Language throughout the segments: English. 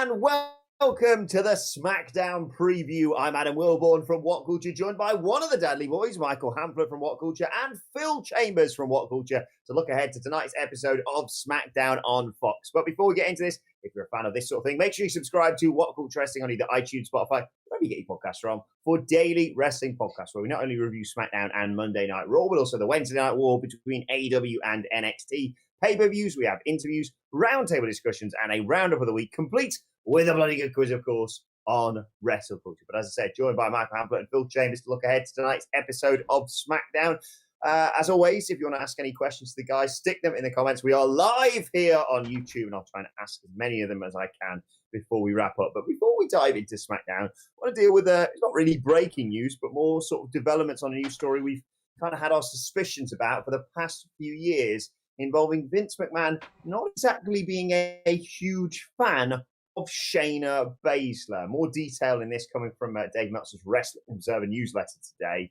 and welcome to the SmackDown preview. I'm Adam Wilbourn from What Culture, joined by one of the Dudley Boys, Michael Hamflett from What Culture, and Phil Chambers from What Culture, to look ahead to tonight's episode of SmackDown on Fox. But before we get into this, if you're a fan of this sort of thing, make sure you subscribe to What Culture Wrestling on either iTunes, Spotify, wherever you get your podcasts from, for daily wrestling podcasts, where we not only review SmackDown and Monday Night Raw, but also the Wednesday Night War between AEW and NXT. Pay-per-views, we have interviews, roundtable discussions, and a roundup of the week, complete with a bloody good quiz, of course, on Wrestle Culture. But as I said, joined by Michael Hamflett and Phil Chambers to look ahead to tonight's episode of SmackDown. As always, if you want to ask any questions to the guys, stick them in the comments. We are live here on YouTube, and I'll try and ask as many of them as I can before we wrap up. But before we dive into SmackDown, I want to deal with, it's not really breaking news, but more sort of developments on a news story we've kind of had our suspicions about for the past few years, involving Vince McMahon not exactly being a huge fan of Shayna Baszler. More detail in this coming from Dave Meltzer's Wrestling Observer newsletter today,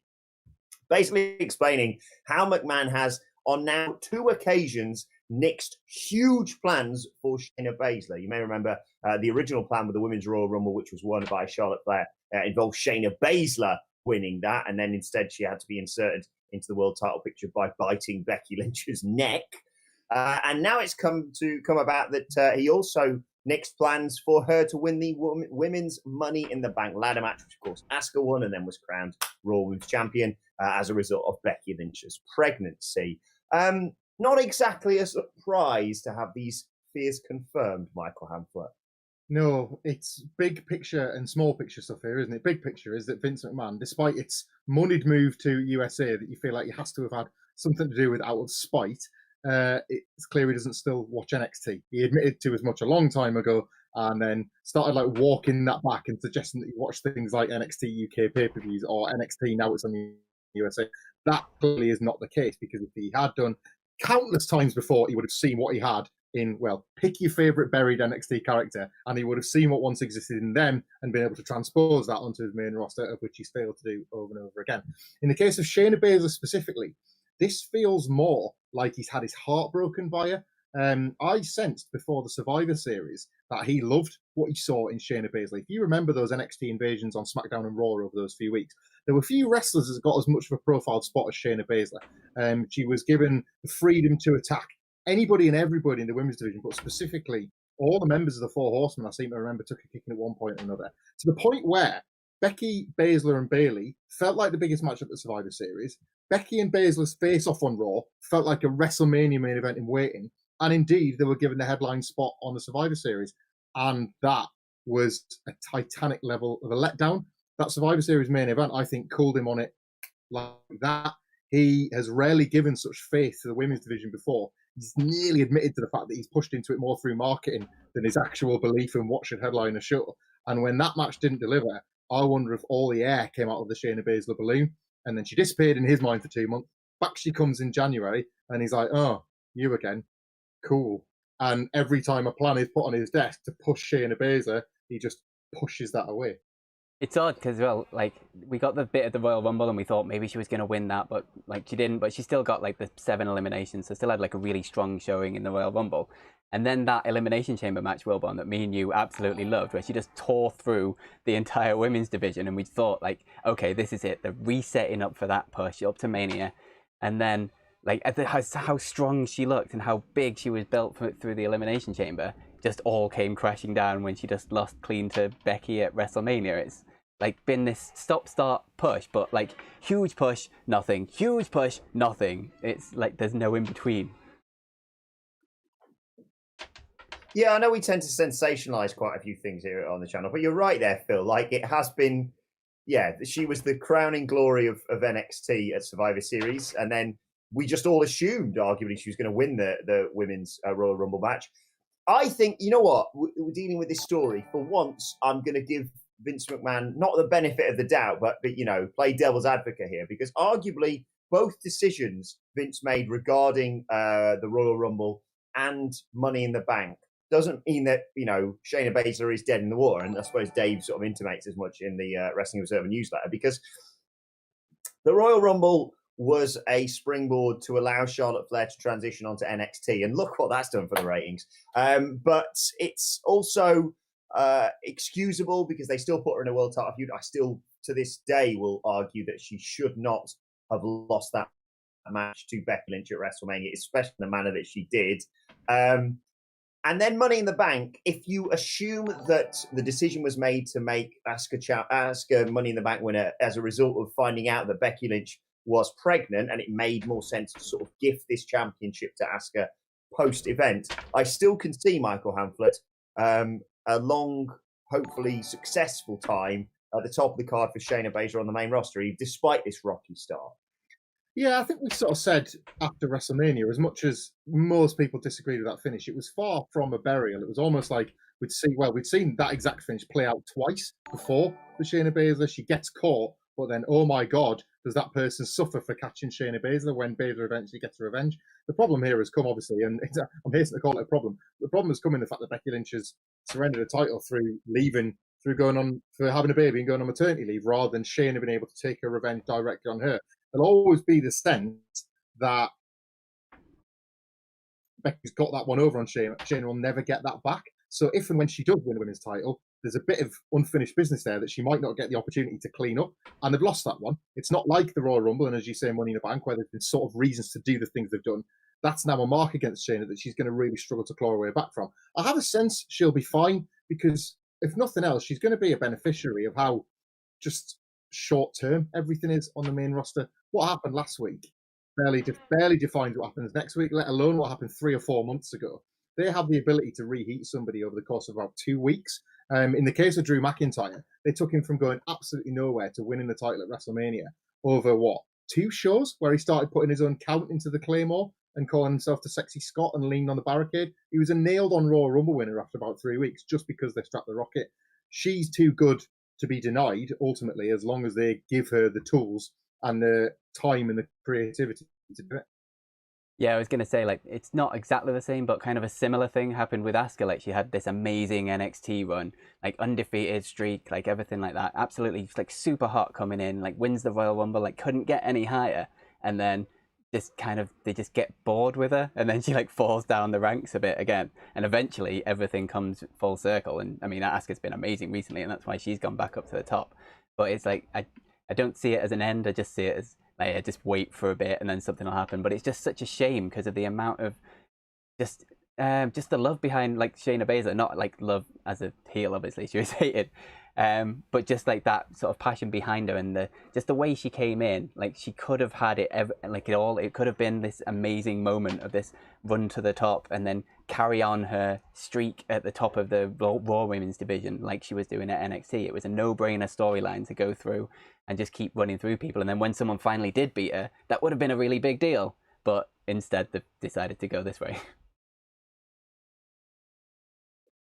basically explaining how McMahon has, on now 2 occasions, nixed huge plans for Shayna Baszler. You may remember the original plan with the Women's Royal Rumble, which was won by Charlotte Flair, involved Shayna Baszler winning that, and then instead she had to be inserted into the world title picture by biting Becky Lynch's neck. And now it's come about that he also nixed plans for her to win the Women's Money in the Bank ladder match, which, of course, Asuka won and then was crowned Raw Women's Champion as a result of Becky Lynch's pregnancy. Not exactly a surprise to have these fears confirmed, Michael Hamflett. No, it's big picture and small picture stuff here, isn't it? Big picture is that Vince McMahon, despite its moneyed move to USA that you feel like he has to have had something to do with out of spite, it's clear he doesn't still watch NXT. He admitted to as much a long time ago, and then started walking that back and suggesting that he watched things like NXT UK pay-per-views or NXT now it's on the USA. That clearly is not the case, because if he had done countless times before, he would have seen what he had in, pick your favourite buried NXT character, and he would have seen what once existed in them and been able to transpose that onto his main roster, of which he's failed to do over and over again. In the case of Shayna Baszler specifically, this feels more like he's had his heart broken by her. I sensed before the Survivor Series that he loved what he saw in Shayna Baszler. If you remember those NXT invasions on SmackDown and Raw over those few weeks, there were few wrestlers that got as much of a profile spot as Shayna Baszler. She was given the freedom to attack anybody and everybody in the women's division, but specifically all the members of the Four Horsemen, I seem to remember, took a kicking at one point or another, to the point where Becky, Baszler and Bayley felt like the biggest match at the Survivor Series. Becky and Baszler's face-off on Raw felt like a WrestleMania main event in waiting. And indeed, they were given the headline spot on the Survivor Series. And that was a titanic level of a letdown. That Survivor Series main event, I think, called him on it like that. He has rarely given such faith to the women's division before. He's nearly admitted to the fact that he's pushed into it more through marketing than his actual belief in what should headline a show. And when that match didn't deliver, I wonder if all the air came out of the Shayna Baszler balloon. And then she disappeared in his mind for 2 months. Back she comes in January, and he's like, oh, you again. Cool. And every time a plan is put on his desk to push Shayna Baszler, he just pushes that away. It's odd because, we got the bit of the Royal Rumble and we thought maybe she was going to win that, but she didn't. But she still got the 7 eliminations, so still had a really strong showing in the Royal Rumble. And then that Elimination Chamber match, Wilbourn, that me and you absolutely loved, where she just tore through the entire women's division, and we thought, okay, this is it. They're resetting up for that push up to Mania. And then, how strong she looked and how big she was built through the Elimination Chamber just all came crashing down when she just lost clean to Becky at WrestleMania. It's been this stop-start push, but huge push, nothing. Huge push, nothing. It's there's no in-between. Yeah, I know we tend to sensationalize quite a few things here on the channel, but you're right there, Phil. It has been, she was the crowning glory of NXT at Survivor Series, and then we just all assumed, arguably, she was going to win the Women's Royal Rumble match. I think, you know what, we're dealing with this story. For once, I'm going to give Vince McMahon not the benefit of the doubt, but play devil's advocate here, because arguably both decisions Vince made regarding the Royal Rumble and Money in the Bank doesn't mean that, Shayna Baszler is dead in the water. And I suppose Dave sort of intimates as much in the Wrestling Observer newsletter, because the Royal Rumble was a springboard to allow Charlotte Flair to transition onto NXT. And look what that's done for the ratings. But it's also excusable because they still put her in a world title feud. I still, to this day, will argue that she should not have lost that match to Becky Lynch at WrestleMania, especially in the manner that she did. And then Money in the Bank, if you assume that the decision was made to make Asuka Money in the Bank winner as a result of finding out that Becky Lynch was pregnant, and it made more sense to sort of gift this championship to Asuka post-event, I still can see Michael Hamflett a long, hopefully successful time at the top of the card for Shayna Baszler on the main roster, despite this rocky start. Yeah, I think we sort of said after WrestleMania, as much as most people disagreed with that finish, it was far from a burial. It was almost like we'd seen that exact finish play out twice before for Shayna Baszler. She gets caught, but then, oh my God, does that person suffer for catching Shayna Baszler when Baszler eventually gets her revenge? The problem here has come, obviously, and I'm hating to call it a problem. The problem has come in the fact that Becky Lynch has surrendered a title through having a baby and going on maternity leave, rather than Shayna being able to take her revenge directly on her. There'll always be the sense that Becky's got that one over on Shayna. Shayna will never get that back. So if and when she does win a women's title, there's a bit of unfinished business there that she might not get the opportunity to clean up. And they've lost that one. It's not like the Royal Rumble and, as you say, Money in the Bank, where there's been sort of reasons to do the things they've done. That's now a mark against Shayna that she's going to really struggle to claw her way back from. I have a sense she'll be fine because, if nothing else, she's going to be a beneficiary of how just short-term everything is on the main roster. What happened last week barely defines what happens next week, let alone what happened 3 or 4 months ago. They have the ability to reheat somebody over the course of about 2 weeks. In the case of Drew McIntyre, they took him from going absolutely nowhere to winning the title at WrestleMania over, 2 shows, where he started putting his own count into the Claymore and calling himself the Sexy Scott and leaned on the barricade. He was a nailed-on Royal Rumble winner after about 3 weeks just because they strapped the rocket. She's too good to be denied, ultimately, as long as they give her the tools and the time and the creativity to do it. Yeah, I was going to say, like, it's not exactly the same, but kind of a similar thing happened with Asuka. Like, she had this amazing NXT run, like, undefeated streak, like, everything like that. Absolutely, like, super hot coming in, like, wins the Royal Rumble, like, couldn't get any higher. And then they just get bored with her. And then she, like, falls down the ranks a bit again. And eventually, everything comes full circle. And, I mean, Asuka's been amazing recently, and that's why she's gone back up to the top. But it's like, I don't see it as an end. I just see it as, like, I just wait for a bit and then something will happen. But it's just such a shame because of the amount of just the love behind, like, Shayna Baszler. Not like love as a heel, obviously, she was hated, but just like that sort of passion behind her and the way she came in. Like, she could have had it it could have been this amazing moment of this run to the top and then carry on her streak at the top of the Raw Women's division like she was doing at NXT. It was a no-brainer storyline to go through and just keep running through people. And then when someone finally did beat her, that would have been a really big deal. But instead, they decided to go this way.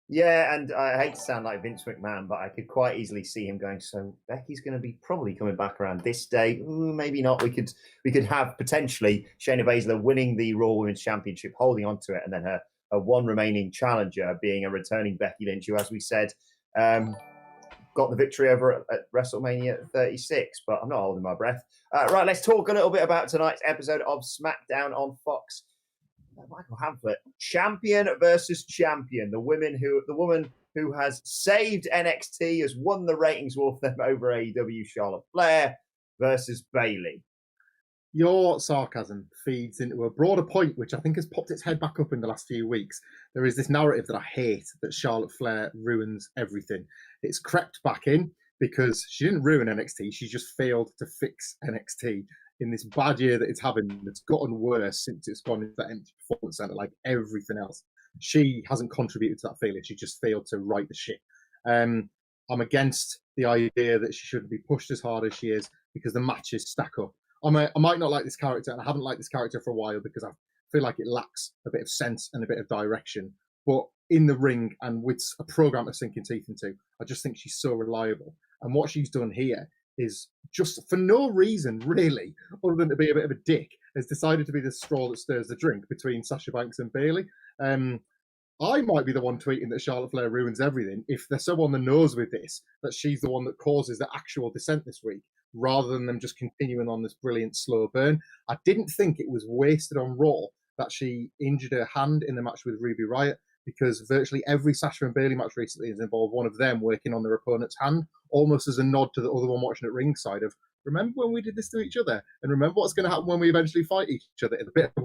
Yeah, and I hate to sound like Vince McMahon, but I could quite easily see him going, so Becky's going to be probably coming back around this day. Ooh, maybe not. We could have potentially Shayna Baszler winning the Raw Women's Championship, holding on to it, and then her one remaining challenger being a returning Becky Lynch, who, as we said, got the victory over at WrestleMania 36, but I'm not holding my breath. Right, let's talk a little bit about tonight's episode of SmackDown on Fox. Michael Hamflett, champion versus champion. The woman who has saved NXT, has won the ratings war for them over AEW, Charlotte Flair, versus Bayley. Your sarcasm feeds into a broader point, which I think has popped its head back up in the last few weeks. There is this narrative that I hate, that Charlotte Flair ruins everything. It's crept back in because she didn't ruin NXT. She just failed to fix NXT in this bad year that it's having, that's gotten worse since it's gone into that empty performance center like everything else. She hasn't contributed to that failure. She just failed to right the ship. I'm against the idea that she shouldn't be pushed as hard as she is because the matches stack up. I might not like this character, and I haven't liked this character for a while because I feel like it lacks a bit of sense and a bit of direction. But in the ring and with a program to sink your teeth into, I just think she's so reliable. And what she's done here is just for no reason, really, other than to be a bit of a dick, has decided to be the straw that stirs the drink between Sasha Banks and Bayley. I might be the one tweeting that Charlotte Flair ruins everything if they're so on the nose with this, that she's the one that causes the actual descent this week, rather than them just continuing on this brilliant slow burn. I didn't think it was wasted on Raw that she injured her hand in the match with Ruby Riott. because virtually every Sasha and Bayley match recently has involved one of them working on their opponent's hand, almost as a nod to the other one watching at ringside of, remember when we did this to each other? And remember what's going to happen when we eventually fight each other? It's a bit of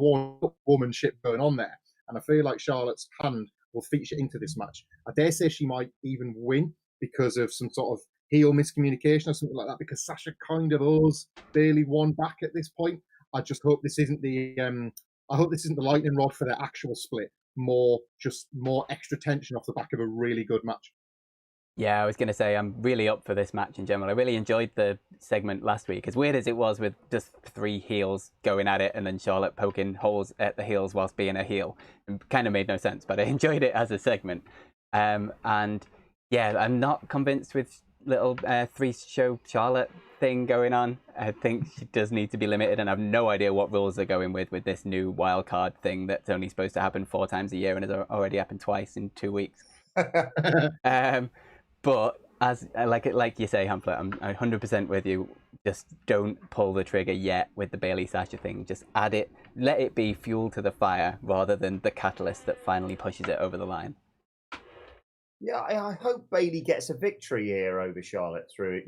womanship going on there. And I feel like Charlotte's hand will feature into this match. I dare say she might even win because of some sort of heel miscommunication or something like that, because Sasha kind of owes Bayley one back at this point. I just hope this isn't the lightning rod for their actual split. More extra tension off the back of a really good match. Yeah, I was going to say I'm really up for this match in general. I really enjoyed the segment last week, as weird as it was with just 3 heels going at it and then Charlotte poking holes at the heels whilst being a heel. It kind of made no sense, but I enjoyed it as a segment. And yeah, I'm not convinced with little 3-show Charlotte thing going on. I think she does need to be limited, and I have no idea what rules they're going with this new wild card thing that's only supposed to happen 4 times a year and has already happened twice in 2 weeks. But as like you say, Hamflett, I'm 100% with you. Just don't pull the trigger yet with the Bayley Sasha thing. Just add it, let it be fuel to the fire rather than the catalyst that finally pushes it over the line. Yeah, I hope Bayley gets a victory here over Charlotte through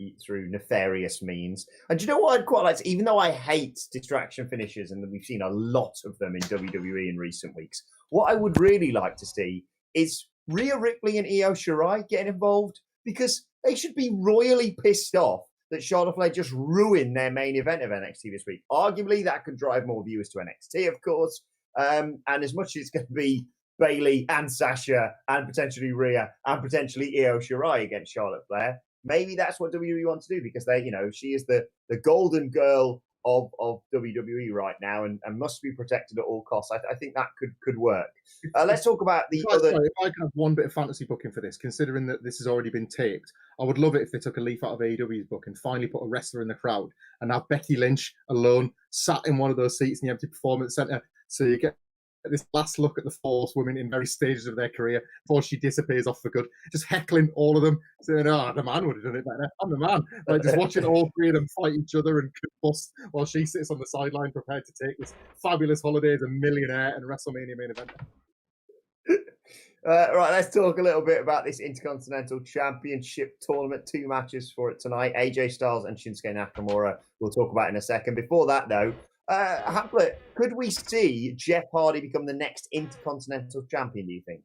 nefarious means. And do you know what I'd quite like to, even though I hate distraction finishes and we've seen a lot of them in WWE in recent weeks, what I would really like to see is Rhea Ripley and Io Shirai getting involved, because they should be royally pissed off that Charlotte Flair just ruined their main event of NXT this week. Arguably, that could drive more viewers to NXT, of course. And as much as it's going to be Bayley and Sasha and potentially Rhea and potentially Io Shirai against Charlotte Flair, maybe that's what WWE wants to do, because they, she is the golden girl of WWE right now and must be protected at all costs. I think that could work. Let's talk about the other. Sorry, if I could have one bit of fantasy booking for this, considering that this has already been taped, I would love it if they took a leaf out of AEW's book and finally put a wrestler in the crowd and have Becky Lynch alone sat in one of those seats in the empty performance center, so you get this last look at the 4 women in various stages of their career before she disappears off for good, just heckling all of them, saying, "Oh, the man would have done it better. I'm the man." Like, just watching all 3 of them fight each other and combust while she sits on the sideline prepared to take this fabulous holiday as a millionaire and WrestleMania main event. Right, let's talk a little bit about this Intercontinental Championship tournament. 2 matches for it tonight. AJ Styles and Shinsuke Nakamura. We'll talk about in a second. Before that, though, Hamflett, could we see Jeff Hardy become the next Intercontinental Champion, do you think?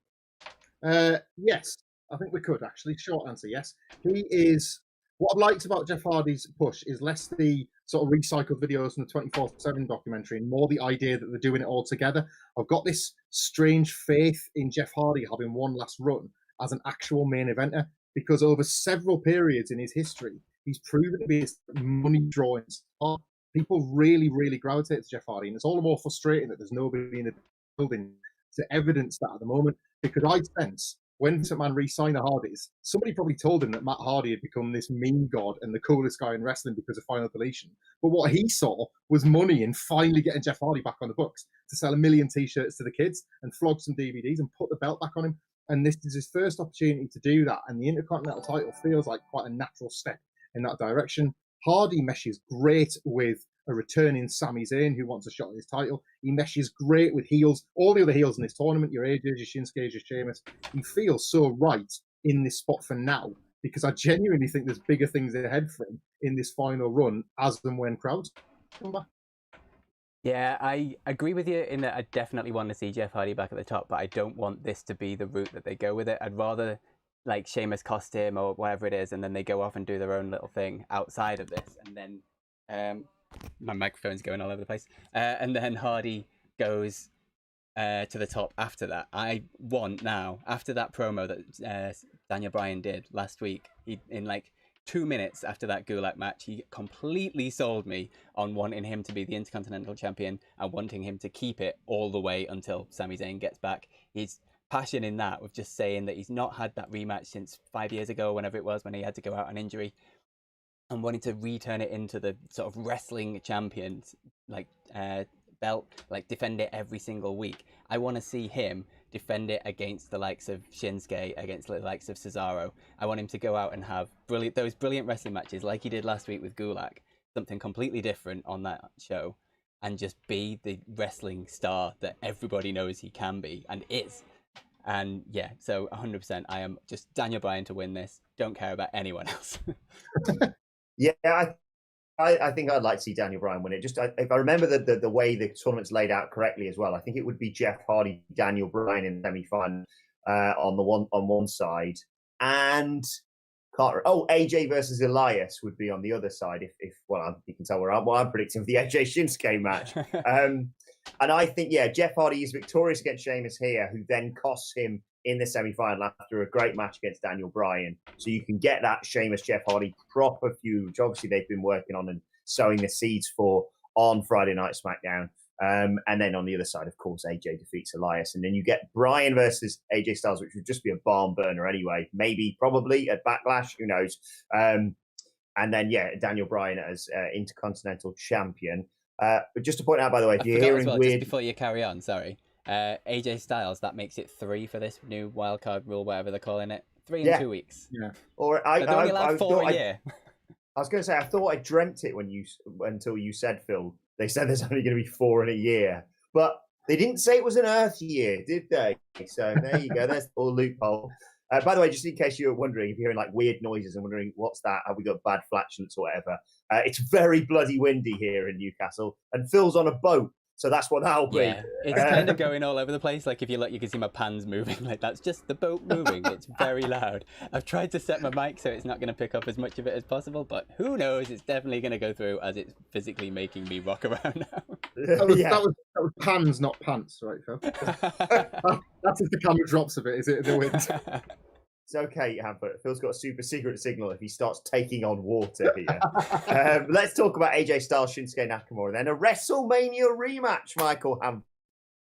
Yes, I think we could, actually. Short answer, yes. He is... What I've liked about Jeff Hardy's push is less the sort of recycled videos from the 24/7 documentary and more the idea that they're doing it all together. I've got this strange faith in Jeff Hardy having one last run as an actual main eventer, because over several periods in his history, he's proven to be a money drawing star. People really, really gravitate to Jeff Hardy, and it's all the more frustrating that there's nobody in the building to evidence that at the moment, because I sense when Vince McMahon re-signed the Hardys, somebody probably told him that Matt Hardy had become this meme god and the coolest guy in wrestling because of Final Deletion. But what he saw was money in finally getting Jeff Hardy back on the books to sell 1 million T-shirts to the kids and flog some DVDs and put the belt back on him. And this is his first opportunity to do that. And the Intercontinental title feels like quite a natural step in that direction. Hardy meshes great with a returning Sami Zayn who wants a shot at his title. He meshes great with heels, all the other heels in this tournament, your AJs, your Shinsuke's, your Sheamus. He feels so right in this spot for now, because I genuinely think there's bigger things ahead for him in this final run as and when crowds come back. Yeah, I agree with you in that I definitely want to see Jeff Hardy back at the top, but I don't want this to be the route that they go with it. I'd rather like Sheamus cost him or whatever it is, and then they go off and do their own little thing outside of this, and then my microphone's going all over the place. And then Hardy goes to the top after that. I want now, after that promo that Daniel Bryan did last week, in like 2 minutes after that Gulak match, he completely sold me on wanting him to be the Intercontinental Champion and wanting him to keep it all the way until Sami Zayn gets back. His passion in that, with just saying that he's not had that rematch since 5 years ago, whenever it was, when he had to go out on injury, and wanting to return it into the sort of wrestling champions like belt, like defend it every single week. I want to see him defend it against the likes of Shinsuke, against the likes of Cesaro. I want him to go out and have those brilliant wrestling matches like he did last week with Gulak, something completely different on that show, and just be the wrestling star that everybody knows he can be and is. And yeah, so 100%, I am just Daniel Bryan to win this. Don't care about anyone else. Yeah, I think I'd like to see Daniel Bryan win it. Just if I remember the way the tournament's laid out correctly as well, I think it would be Jeff Hardy, Daniel Bryan in the semi-final on one side, and AJ versus Elias would be on the other side. If you can tell what I'm predicting for the AJ Shinsuke match. And I think Jeff Hardy is victorious against Sheamus here, who then costs him in the semi-final after a great match against Daniel Bryan. So you can get that Sheamus Jeff Hardy proper feud, which obviously they've been working on and sowing the seeds for on Friday Night SmackDown. And then on the other side, of course, AJ defeats Elias. And then you get Bryan versus AJ Styles, which would just be a barn burner anyway. Maybe, probably at Backlash, who knows? And then, Daniel Bryan as Intercontinental Champion. But just to point out, by the way, if you're hearing weird... Just before you carry on, sorry. AJ Styles, that makes it 3 for this new wildcard rule, whatever they're calling it. 3 in 2 weeks. Yeah. Or they're only allowed 4 a year. I was going to say, I thought I dreamt it until you said, Phil. They said there's only going to be 4 in a year. But they didn't say it was an Earth year, did they? So there you go. There's the loophole. By the way, just in case you're wondering, if you're hearing like weird noises and wondering what's that, have we got bad flatulence or whatever, it's very bloody windy here in Newcastle, and Phil's on a boat, so that's what that'll be. Yeah, it's kind of going all over the place. Like if you look, you can see my pans moving. Like that's just the boat moving. It's very loud. I've tried to set my mic so it's not going to pick up as much of it as possible, but who knows? It's definitely going to go through as it's physically making me rock around now. That was pans, not pants, right, Phil? That's if the camera drops a bit, is it, in the wind? It's okay, Hamflett. Phil's got a super secret signal if he starts taking on water here. Let's talk about AJ Styles, Shinsuke Nakamura, then a WrestleMania rematch, Michael Hamflett.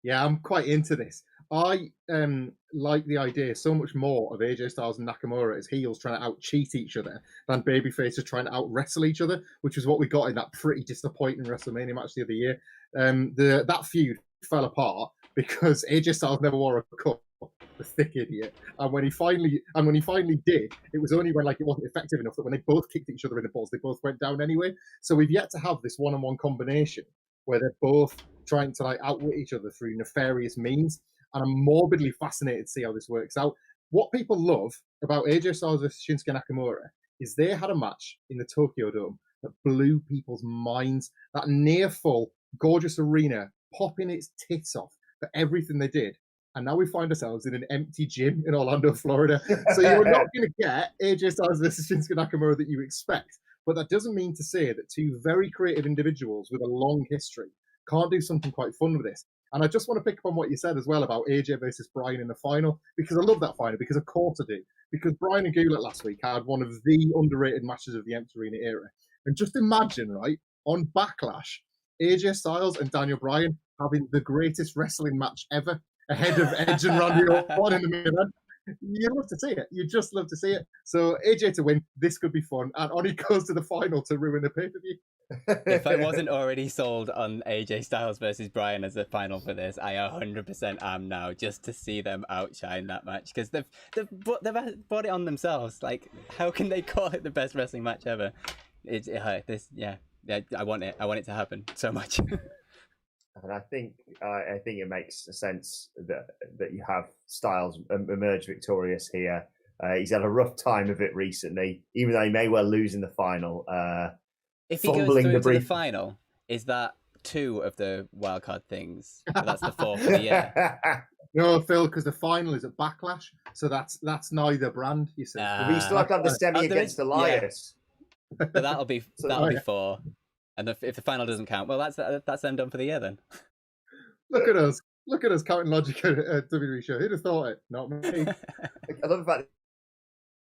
Yeah, I'm quite into this. I like the idea so much more of AJ Styles and Nakamura as heels trying to out-cheat each other than babyfaces trying to out-wrestle each other, which is what we got in that pretty disappointing WrestleMania match the other year. That feud fell apart because AJ Styles never wore a cup. The thick idiot. And when he finally did, it was only when it wasn't effective enough that when they both kicked each other in the balls, they both went down anyway. So we've yet to have this one-on-one combination where they're both trying to outwit each other through nefarious means. And I'm morbidly fascinated to see how this works out. What people love about AJ Styles versus Shinsuke Nakamura is they had a match in the Tokyo Dome that blew people's minds. That near-full, gorgeous arena popping its tits off for everything they did. And now we find ourselves in an empty gym in Orlando, Florida. So you're not going to get AJ Styles versus Shinsuke Nakamura that you expect. But that doesn't mean to say that two very creative individuals with a long history can't do something quite fun with this. And I just want to pick up on what you said as well about AJ versus Bryan in the final, because I love that final, because of course I do. Because Bryan and Goulet last week had one of the underrated matches of the Empty Arena era. And just imagine, right, on Backlash, AJ Styles and Daniel Bryan having the greatest wrestling match ever, ahead of Edge and Randy Orton in the main event. You love to see it. You just love to see it. So AJ to win, this could be fun. And on he goes to the final to ruin the pay-per-view. If I wasn't already sold on AJ Styles versus Bryan as the final for this, I 100% am now, just to see them outshine that match, because they've brought it on themselves. Like, how can they call it the best wrestling match ever? I want it to happen so much. And I think it makes sense that you have Styles emerge victorious here. He's had a rough time of it recently, even though he may well lose in the final. If he goes through to the final, is that 2 of the wildcard things? So that's the 4th for the year. No, Phil, because the final is at Backlash, so that's neither brand. You see, we still have to have the semi against Elias. Yeah. But that'll be 4. And if the final doesn't count, well, that's them done for the year then. Look at us counting logic at a WWE show. Who'd have thought it? Not me. I love the fact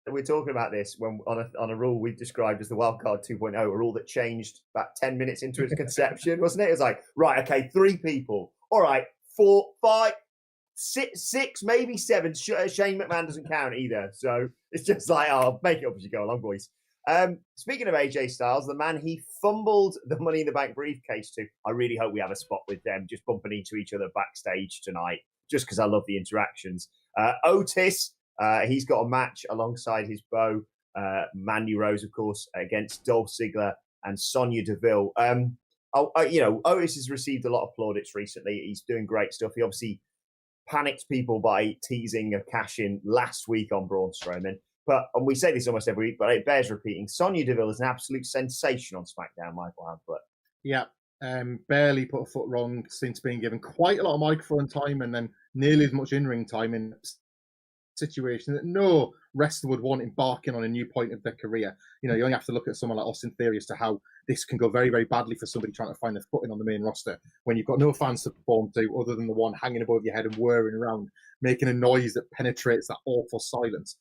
that we're talking about this when on a rule we've described as the Wildcard 2.0, a rule that changed about 10 minutes into its conception, wasn't it? It was like, right, okay, 3 people. All right, 4, 5, 6, maybe 7. Shane McMahon doesn't count either. So it's just like, make it up as you go along, boys. Speaking of AJ Styles, the man he fumbled the Money in the Bank briefcase to, I really hope we have a spot with them just bumping into each other backstage tonight, just because I love the interactions. Otis, he's got a match alongside his beau, Mandy Rose, of course, against Dolph Ziggler and Sonya Deville. Otis has received a lot of plaudits recently. He's doing great stuff. He obviously panicked people by teasing a cash-in last week on Braun Strowman. And we say this almost every week, but it bears repeating. Sonya Deville is an absolute sensation on SmackDown, Michael Hamflett. Yeah, barely put a foot wrong since being given quite a lot of microphone time and then nearly as much in-ring time in situation that no wrestler would want embarking on a new point of their career. You only have to look at someone like Austin Theory as to how this can go very, very badly for somebody trying to find their footing on the main roster when you've got no fans to perform to other than the one hanging above your head and whirring around, making a noise that penetrates that awful silence.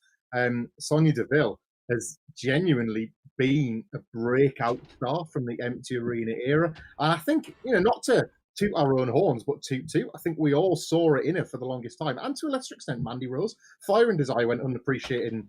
Sonya Deville has genuinely been a breakout star from the empty arena era. And I think, not to toot our own horns, but toot. I think we all saw it in her for the longest time. And to a lesser extent, Mandy Rose. Fire and Desire went unappreciated and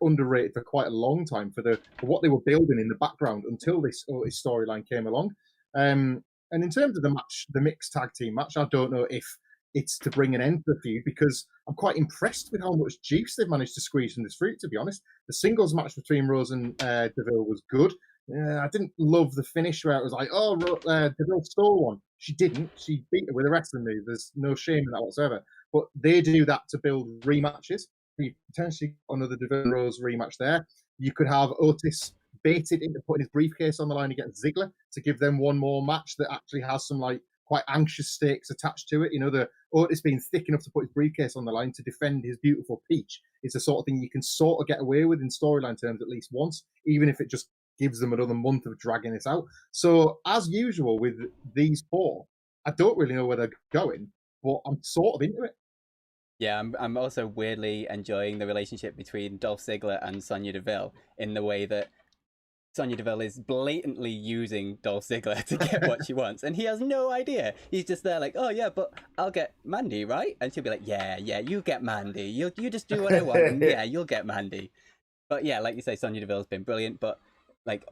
underrated for quite a long time for what they were building in the background until this storyline came along. And in terms of the match, the mixed tag team match, I don't know if it's to bring an end to the feud because I'm quite impressed with how much juice they've managed to squeeze from this fruit, to be honest. The singles match between Rose and Deville was good. I didn't love the finish where it was like, oh, Deville stole one. She didn't. She beat her with a wrestling move. There's no shame in that whatsoever. But they do that to build rematches. You potentially got another Deville Rose rematch there. You could have Otis baited into putting his briefcase on the line against Ziggler to give them one more match that actually has some quite anxious stakes attached to it. The Otis being thick enough to put his briefcase on the line to defend his beautiful peach is the sort of thing you can sort of get away with in storyline terms at least once, even if it just gives them another month of dragging it out. So as usual with these four, I don't really know where they're going, but I'm sort of into it. Yeah, I'm also weirdly enjoying the relationship between Dolph Ziggler and Sonya Deville in the way that Sonya Deville is blatantly using Dolph Ziggler to get what she wants, and he has no idea. He's just there like, oh yeah, but I'll get Mandy, right? And she'll be like, yeah, you get Mandy. You just do what I want, and yeah, you'll get Mandy. But yeah, like you say, Sonya Deville's been brilliant, but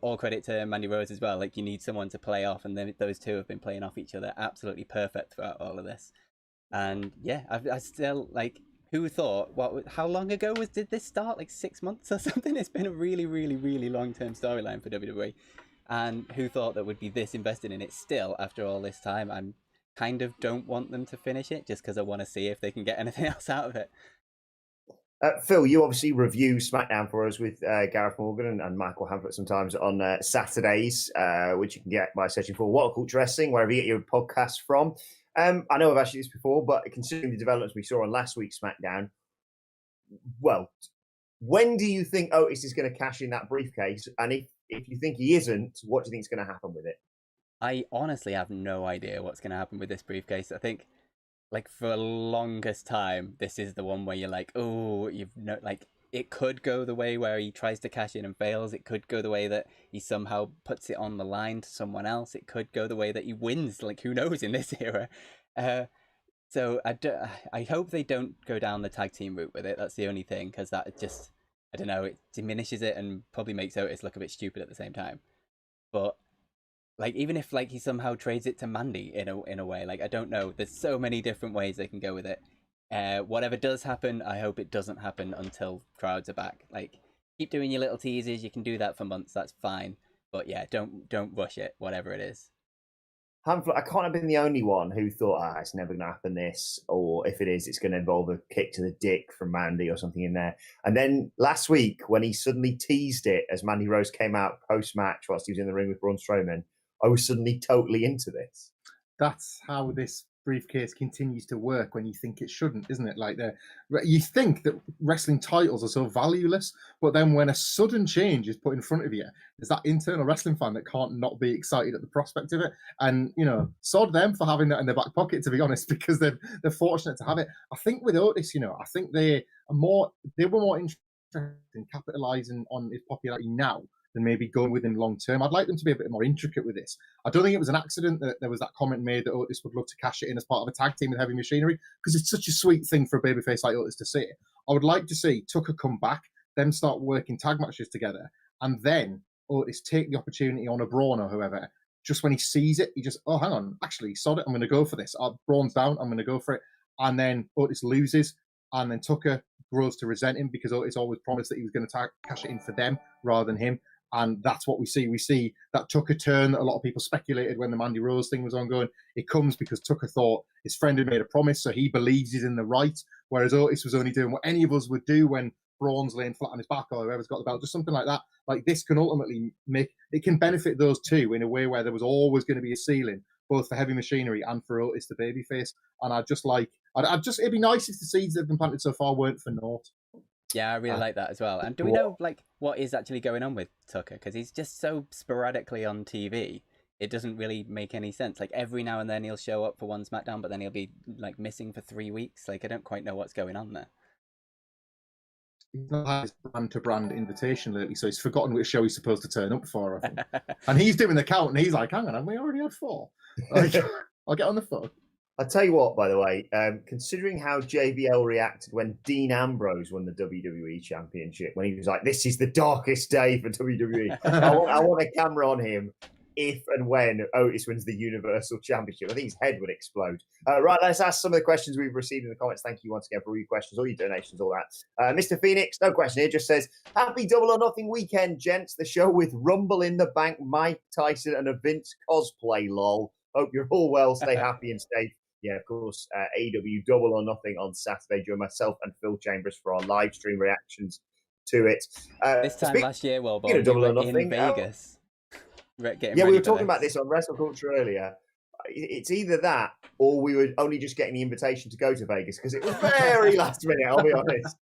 all credit to Mandy Rose as well. You need someone to play off, and then those two have been playing off each other absolutely perfect throughout all of this. And yeah, I still who thought? How long ago did this start? 6 months or something? It's been a really, really, really long-term storyline for WWE. And who thought that would be this invested in it still after all this time? I kind of don't want them to finish it just because I want to see if they can get anything else out of it. Phil, you obviously review SmackDown for us with Gareth Morgan and Michael Hamflett sometimes on Saturdays, which you can get by searching for What Culture Wrestling, wherever you get your podcasts from. I know I've asked you this before, but considering the developments we saw on last week's SmackDown, well, when do you think Otis is going to cash in that briefcase? And if you think he isn't, what do you think is going to happen with it? I honestly have no idea what's going to happen with this briefcase. I think, for the longest time, this is the one where you're like, oh, it could go the way where he tries to cash in and fails. It could go the way that he somehow puts it on the line to someone else. It could go the way that he wins. Who knows in this era? So I hope they don't go down the tag team route with it. That's the only thing, because that just, I don't know, it diminishes it and probably makes Otis look a bit stupid at the same time. But even if he somehow trades it to Mandy in a way, I don't know. There's so many different ways they can go with it. Whatever does happen, I hope it doesn't happen until crowds are back. Keep doing your little teases. You can do that for months. That's fine. But yeah, don't rush it. Whatever it is. Hamflett, I can't have been the only one who thought, it's never going to happen this, or if it is, it's going to involve a kick to the dick from Mandy or something in there. And then last week, when he suddenly teased it as Mandy Rose came out post-match whilst he was in the ring with Braun Strowman, I was suddenly totally into this. That's how this briefcase continues to work when you think it shouldn't, isn't it? You think that wrestling titles are so valueless, but then when a sudden change is put in front of you, there's that internal wrestling fan that can't not be excited at the prospect of it. And sod them for having that in their back pocket, to be honest, because they're fortunate to have it. I think with Otis, I think they were more interested in capitalizing on his popularity now than maybe going with him long term. I'd like them to be a bit more intricate with this. I don't think it was an accident that there was that comment made that Otis would love to cash it in as part of a tag team with Heavy Machinery, because it's such a sweet thing for a babyface like Otis to say. I would like to see Tucker come back, them start working tag matches together, and then Otis take the opportunity on a Braun or whoever. Just when he sees it, he just, oh, hang on, actually, sod it, I'm going to go for this. Braun's down, I'm going to go for it. And then Otis loses, and then Tucker grows to resent him because Otis always promised that he was going to cash it in for them rather than him. And that's what we see. We see that Tucker turn that a lot of people speculated when the Mandy Rose thing was ongoing. It comes because Tucker thought his friend had made a promise, so he believes he's in the right, whereas Otis was only doing what any of us would do when Braun's laying flat on his back or whoever's got the belt, just something like that. Like, this can ultimately it can benefit those two in a way where there was always going to be a ceiling, both for Heavy Machinery and for Otis the babyface. And it'd be nice if the seeds that have been planted so far weren't for naught. Yeah, I really like that as well. And do we know like what is actually going on with Tucker? Because he's just so sporadically on TV. It doesn't really make any sense. Like, every now and then he'll show up for one SmackDown, but then he'll be like missing for 3 weeks. Like, I don't quite know what's going on there. He's not had his brand-to-brand invitation lately, so he's forgotten which show he's supposed to turn up for, I think. And he's doing the count, and he's like, hang on, have we already had 4? Like, I'll get on the phone. I'll tell you what, by the way, considering how JBL reacted when Dean Ambrose won the WWE Championship, when he was like, this is the darkest day for WWE. I want a camera on him if and when Otis wins the Universal Championship. I think his head would explode. Right, let's ask some of the questions we've received in the comments. Thank you once again for all your questions, all your donations, all that. Mr. Phoenix, no question here, just says, happy Double or Nothing weekend, gents. The show with Rumble in the Bank, Mike Tyson, and a Vince cosplay, lol. Hope you're all well, stay happy and safe. Yeah, of course, AEW Double or Nothing on Saturday. Join myself and Phil Chambers for our live stream reactions to it. This time last year, Wilbourn, Double or we were Nothing, in Vegas. Yeah, we were talking about this on Wrestle Culture earlier. It's either that or we were only just getting the invitation to go to Vegas because it was very last minute, I'll be honest.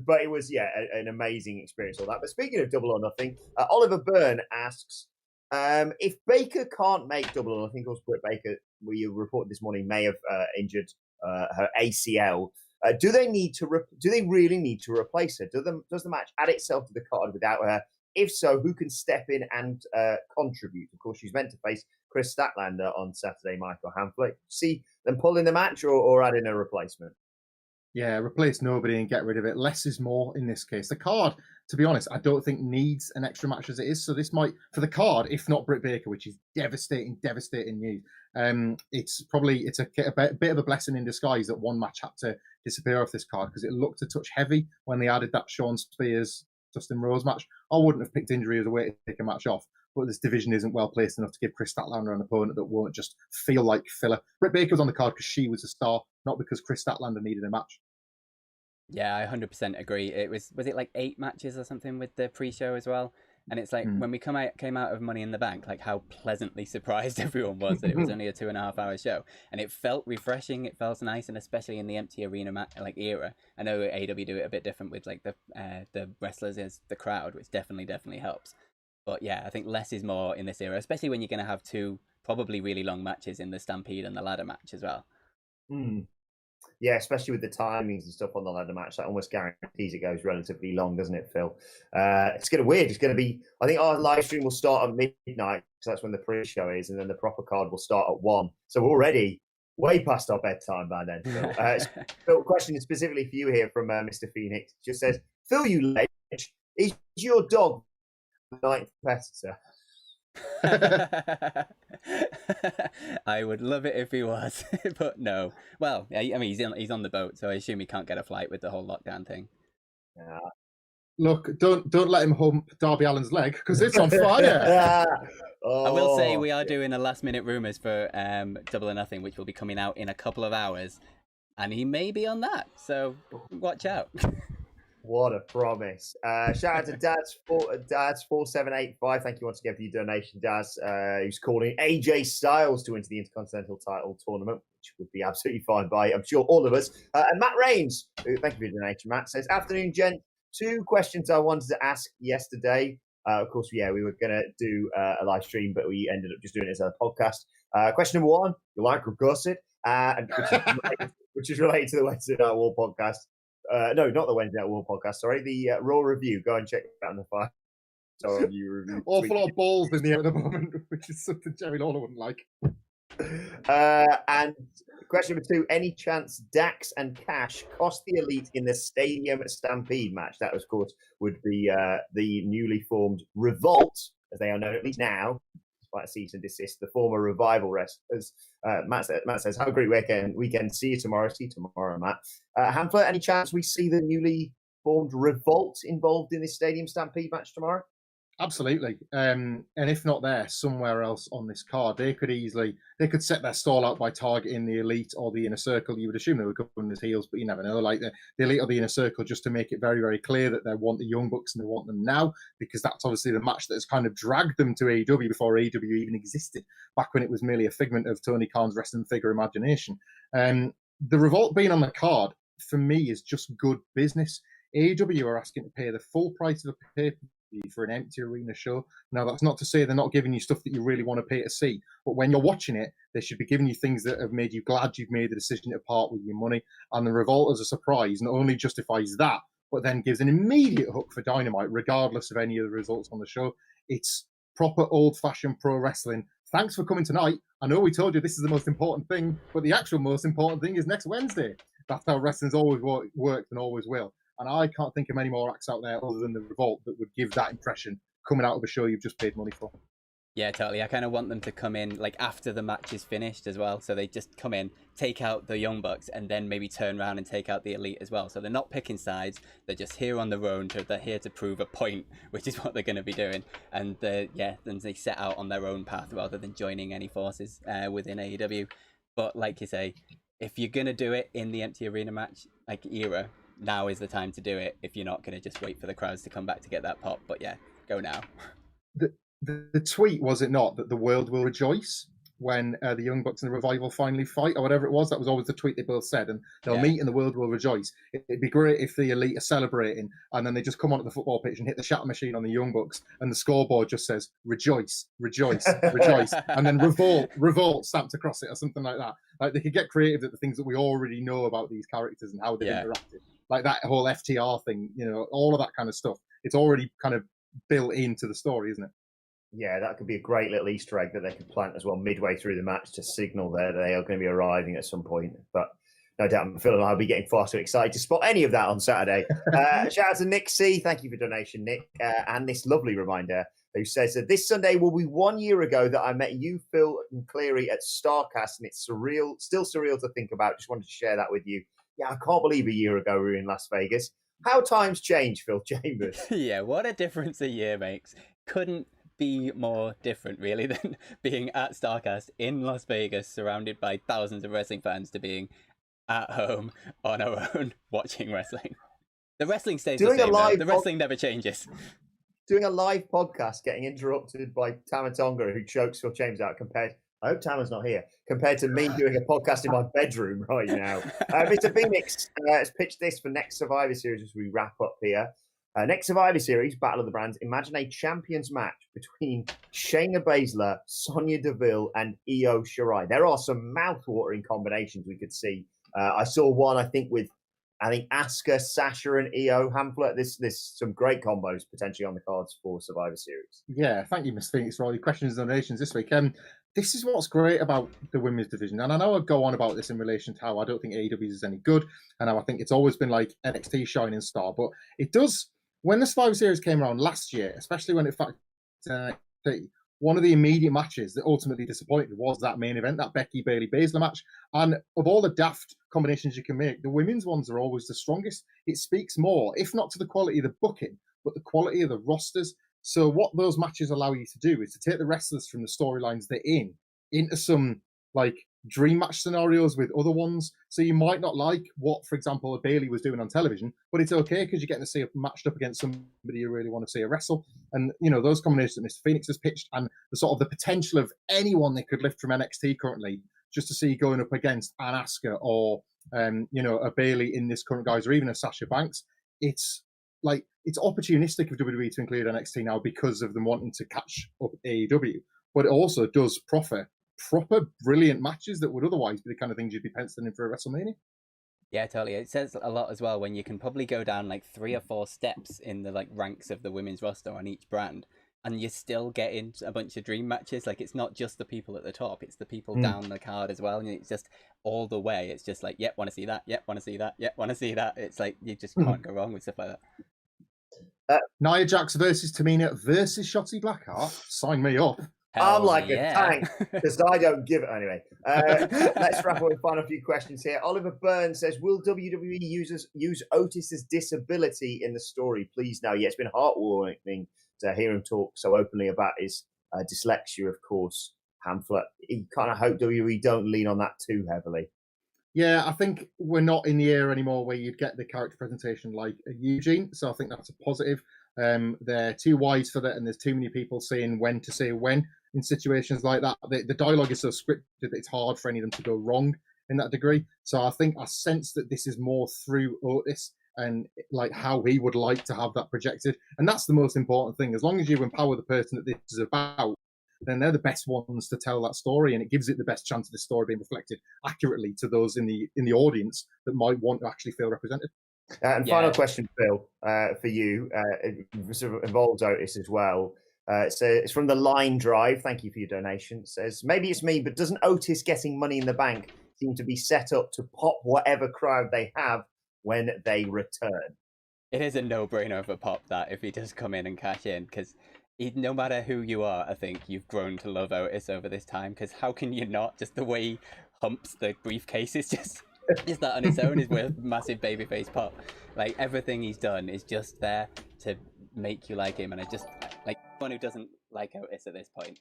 But it was, an amazing experience, all that. But speaking of Double or Nothing, Oliver Byrne asks, if Baker can't make Double or Nothing, of course, Britt Baker, we reported this morning, may have injured her ACL. Do they really need to replace her? Does the match add itself to the card without her? If so, who can step in and contribute? Of course, she's meant to face Chris Statlander on Saturday, Michael Hamflett. See them pulling the match or adding a replacement? Yeah, replace nobody and get rid of it. Less is more in this case. The card, to be honest, I don't think needs an extra match as it is. So this might, for the card, if not Britt Baker, which is devastating news. It's a bit of a blessing in disguise that one match had to disappear off this card because it looked a touch heavy when they added that Shawn Spears Dustin Rose match. I wouldn't have picked injury as a way to take a match off, but this division isn't well placed enough to give Chris Statlander an opponent that won't just feel like filler. Britt Baker was on the card because she was a star, not because Chris Statlander needed a match. Yeah, I 100% agree. It was it like 8 matches or something with the pre-show as well? And it's like when we came out of Money in the Bank, like how pleasantly surprised everyone was that it was only a 2.5-hour show, and it felt refreshing. It felt nice, and especially in the empty arena era. I know AEW do it a bit different with like the wrestlers as the crowd, which definitely helps. But yeah, I think less is more in this era, especially when you're going to have 2 probably really long matches in the Stampede and the ladder match as well. Yeah, especially with the timings and stuff on the ladder match, that almost guarantees it goes relatively long, doesn't it, Phil? It's going to be weird. It's going to be, I think our live stream will start at midnight, because that's when the pre-show is, and then the proper card will start at 1. So we're already way past our bedtime by then, Phil. Phil, question specifically for you here from Mr. Phoenix. Just says, Phil, you ledge, is your dog the 9th competitor? I would love it if he was, but no. Well, I mean, he's on the boat, so I assume he can't get a flight with the whole lockdown thing. Look, don't let him hump Darby Allin's leg because it's on fire. I will say we are doing a last-minute rumours for Double or Nothing, which will be coming out in a couple of hours, and he may be on that, so watch out. What a promise. Shout out to Dads4785. Thank you once again for your donation, Daz. Who's calling AJ Styles to enter the Intercontinental title tournament, which would be absolutely fine by, I'm sure, all of us. And Matt Rains, thank you for your donation, Matt, says, afternoon, gent. 2 questions I wanted to ask yesterday. Of course, we were going to do a live stream, but we ended up just doing it as a podcast. Question number 1, you like or gusset? Which is related to the Wednesday Night War podcast. No, not the Wednesday Night War podcast. Sorry, the Raw review. Go and check it out in the 5-star review. Awful lot of balls in the air at the moment, which is something Jerry Lawler wouldn't like. And question number 2: any chance Dax and Cash cost the Elite in the Stadium Stampede match? That, of course, would be the newly formed Revolt, as they are known at least now, despite a cease and desist. The former Revival wrestlers. Matt says, "Have a great weekend. See you tomorrow. See you tomorrow, Matt." Hamflett, any chance we see the newly formed Revolt involved in this Stadium Stampede match tomorrow? Absolutely. And if not there, somewhere else on this card, they could set their stall out by targeting the Elite or the Inner Circle. You would assume they would go as heels, but you never know. Like the Elite or the Inner Circle, just to make it very, very clear that they want the Young Bucks and they want them now, because that's obviously the match that has kind of dragged them to AEW before AEW even existed, back when it was merely a figment of Tony Khan's wrestling figure imagination. The Revolt being on the card, for me, is just good business. AEW are asking to pay the full price of a pay for an empty arena show. Now, that's not to say they're not giving you stuff that you really want to pay to see, but when you're watching it, they should be giving you things that have made you glad you've made the decision to part with your money. And the Revolt as a surprise not only justifies that, but then gives an immediate hook for Dynamite, regardless of any of the results on the show. It's proper old-fashioned pro wrestling. Thanks for coming tonight. I know we told you this is the most important thing, but the actual most important thing is next Wednesday. That's how wrestling's always worked and always will. And I can't think of many more acts out there other than the Revolt that would give that impression coming out of a show you've just paid money for. Yeah, totally. I kind of want them to come in like after the match is finished as well. So they just come in, take out the Young Bucks, and then maybe turn around and take out the Elite as well. So they're not picking sides. They're just here on their own. They're here to prove a point, which is what they're going to be doing. And then they set out on their own path rather than joining any forces within AEW. But like you say, if you're going to do it in the empty arena match like era, now is the time to do it if you're not going to just wait for the crowds to come back to get that pop. But yeah, go now. The tweet, was it not, that the world will rejoice when the Young Bucks and the Revival finally fight, or whatever it was? That was always the tweet they both said, and they'll meet and the world will rejoice. It'd be great if the Elite are celebrating and then they just come onto the football pitch and hit the shatter machine on the Young Bucks and the scoreboard just says, rejoice, rejoice, rejoice, and then revolt stamped across it or something like that. Like, they could get creative at the things that we already know about these characters and how they've interacted. Like that whole FTR thing, all of that kind of stuff. It's already kind of built into the story, isn't it? Yeah, that could be a great little Easter egg that they could plant as well midway through the match to signal that they are going to be arriving at some point. But no doubt Phil and I will be getting far too excited to spot any of that on Saturday. Shout out to Nick C. Thank you for donation, Nick. And this lovely reminder who says that this Sunday will be 1 year ago that I met you, Phil, and Cleary at StarCast, and it's surreal, still surreal to think about. Just wanted to share that with you. Yeah, I can't believe a year ago we were in Las Vegas. How times change, Phil Chambers. Yeah, what a difference a year makes. Couldn't be more different, really, than being at StarCast in Las Vegas, surrounded by thousands of wrestling fans, to being at home on our own watching wrestling. The wrestling stays the same, though. The wrestling never changes. Doing a live podcast, getting interrupted by Tamatonga, who chokes Phil Chambers out, I hope Tama's not here, compared to me doing a podcast in my bedroom right now. Mr. Phoenix has pitched this for next Survivor Series as we wrap up here. Next Survivor Series, Battle of the Brands, imagine a champions match between Shayna Baszler, Sonya Deville, and Io Shirai. There are some mouth-watering combinations we could see. I saw one, I think Asuka, Sasha, and Io Hamflett. There's some great combos potentially on the cards for Survivor Series. Yeah, thank you, Mr. Phoenix, for all your questions and donations this week. This is what's great about the women's division. And I know I go on about this in relation to how I don't think AEW is any good, and how I think it's always been like NXT shining star. But it does, when the Survivor Series came around last year, especially when it factored NXT, one of the immediate matches that ultimately disappointed was that main event, that Becky Bayley Baszler match. And of all the daft combinations you can make, the women's ones are always the strongest. It speaks more, if not to the quality of the booking, but the quality of the rosters. So what those matches allow you to do is to take the wrestlers from the storylines they're in into some like dream match scenarios with other ones. So you might not like what, for example, Bayley was doing on television, but it's okay because you're getting to see her matched up against somebody you really want to see her wrestle. And, those combinations that Mr. Phoenix has pitched and the sort of the potential of anyone they could lift from NXT currently just to see going up against an Asuka or, a Bayley in this current guise or even a Sasha Banks, it's opportunistic of WWE to include NXT now because of them wanting to catch up AEW, but it also does proper brilliant matches that would otherwise be the kind of things you'd be penciling in for a WrestleMania. Yeah, totally. It says a lot as well when you can probably go down like 3 or 4 steps in the ranks of the women's roster on each brand, and you're still getting a bunch of dream matches. Like, it's not just the people at the top, it's the people down the card as well, and it's just all the way. It's just like, yep, want to see that, yep, want to see that, yep, want to see that. It's like you just can't go wrong with stuff like that. Nia Jax versus Tamina versus Shotzi Blackheart. Sign me up. I'm like a tank because I don't give it anyway. Let's wrap up with final few questions here. Oliver Byrne says, will WWE use Otis's disability in the story, please? Now, yeah, it's been heartwarming hear him talk so openly about his dyslexia, of course, Hamflett, you kind of hope WWE don't lean on that too heavily. Yeah, I think we're not in the era anymore where you'd get the character presentation like Eugene, so I think that's a positive. They're too wise for that, and there's too many people saying when to say when in situations like that. The dialogue is so scripted that it's hard for any of them to go wrong in that degree. So I think I sense that this is more through Otis and like how he would like to have that projected. And that's the most important thing. As long as you empower the person that this is about, then they're the best ones to tell that story, and it gives it the best chance of the story being reflected accurately to those in the audience that might want to actually feel represented. And final question, Phil, for you. It sort of involves Otis as well. So it's from the Line Drive. Thank you for your donation. It says, maybe it's me, but doesn't Otis getting Money in the Bank seem to be set up to pop whatever crowd they have when they return? It is a no-brainer of a pop that if he does come in and cash in, because no matter who you are, I think you've grown to love Otis over this time, because how can you not? Just the way he humps the briefcases, just that on its own is worth massive babyface pop. Like, everything he's done is just there to make you like him, and I just, like, anyone who doesn't like Otis at this point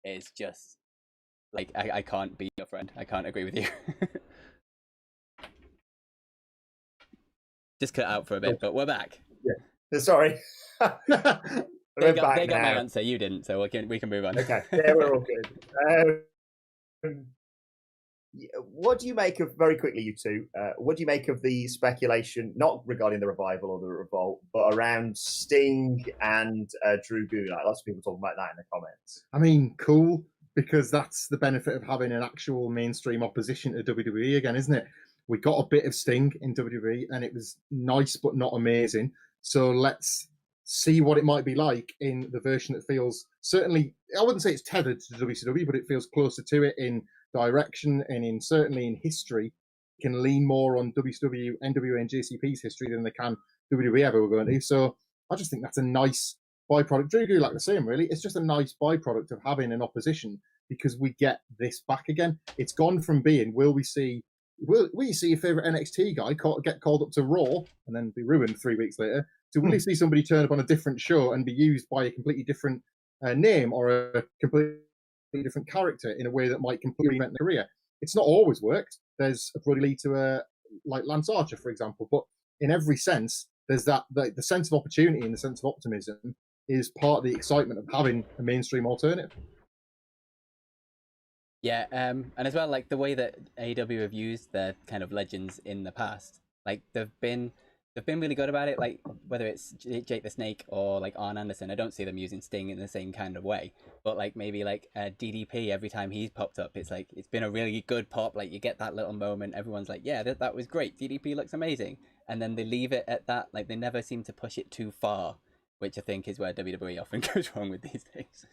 is just, like, I can't be your friend. I can't agree with you. Just cut out for a bit, but we're back. Yeah. Sorry. They got my answer, you didn't, so we can move on. Okay, yeah, we're all good. What do you make of, very quickly, you two, what do you make of the speculation, not regarding the revival or the revolt, but around Sting and Drew Gulak? Lots of people talking about that in the comments. I mean, cool, because that's the benefit of having an actual mainstream opposition to WWE again, isn't it? We got a bit of Sting in WWE, and it was nice but not amazing. So let's see what it might be like in the version that feels, certainly, I wouldn't say it's tethered to WCW, but it feels closer to it in direction and certainly in history. It can lean more on WCW, NWA, and JCP's history than they can WWE ever were going to. So I just think that's a nice byproduct. Drew Gulak the same, really. It's just a nice byproduct of having an opposition, because we get this back again. It's gone from being, will you see your favourite NXT guy get called up to Raw and then be ruined 3 weeks later, to will you see somebody turn up on a different show and be used by a completely different name or a completely different character in a way that might completely reinvent their career. It's not always worked. There's a bloody lead to like Lance Archer, for example, but in every sense, there's that the sense of opportunity and the sense of optimism is part of the excitement of having a mainstream alternative. Yeah, and as well, like the way that AEW have used their kind of legends in the past, like they've been really good about it. Like whether it's Jake the Snake or like Arn Anderson, I don't see them using Sting in the same kind of way. But like maybe like DDP, every time he's popped up, it's like it's been a really good pop. Like you get that little moment, everyone's like, yeah, that was great. DDP looks amazing, and then they leave it at that. Like they never seem to push it too far, which I think is where WWE often goes wrong with these things.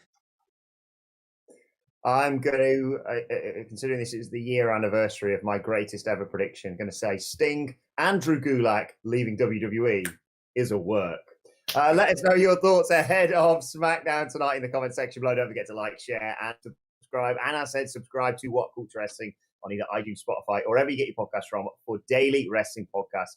I'm going to, considering this is the year anniversary of my greatest ever prediction, going to say Sting and Drew Gulak leaving WWE is a work. Let us know your thoughts ahead of SmackDown tonight in the comment section below. Don't forget to like, share, and subscribe. And I said subscribe to What Culture Wrestling on either iTunes, Spotify, or wherever you get your podcasts from for daily wrestling podcasts.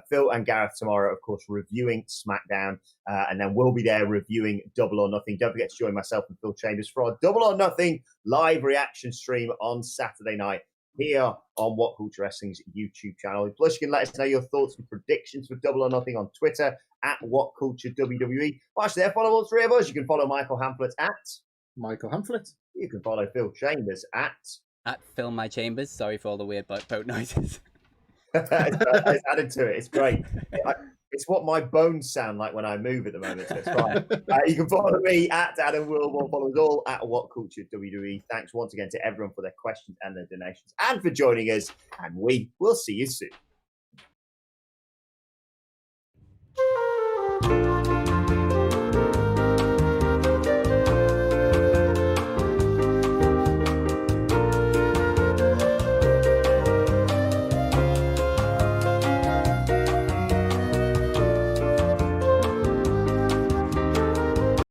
Phil and Gareth tomorrow, of course, reviewing SmackDown, and then we'll be there reviewing Double or Nothing. Don't forget to join myself and Phil Chambers for our Double or Nothing live reaction stream on Saturday night here on What Culture Wrestling's YouTube channel. Plus, you can let us know your thoughts and predictions for Double or Nothing on Twitter at What Culture WWE. Watch there, follow all three of us. You can follow Michael Hamflett at Michael Hamflett. You can follow Phil Chambers at Phil My Chambers. Sorry for all the weird boat noises. It's added to it. It's great. It's what my bones sound like when I move at the moment, so it's fine. You can follow me at Adam Wilbourn. Follow us all at What Culture WWE. Thanks once again to everyone for their questions and their donations and for joining us. And we will see you soon.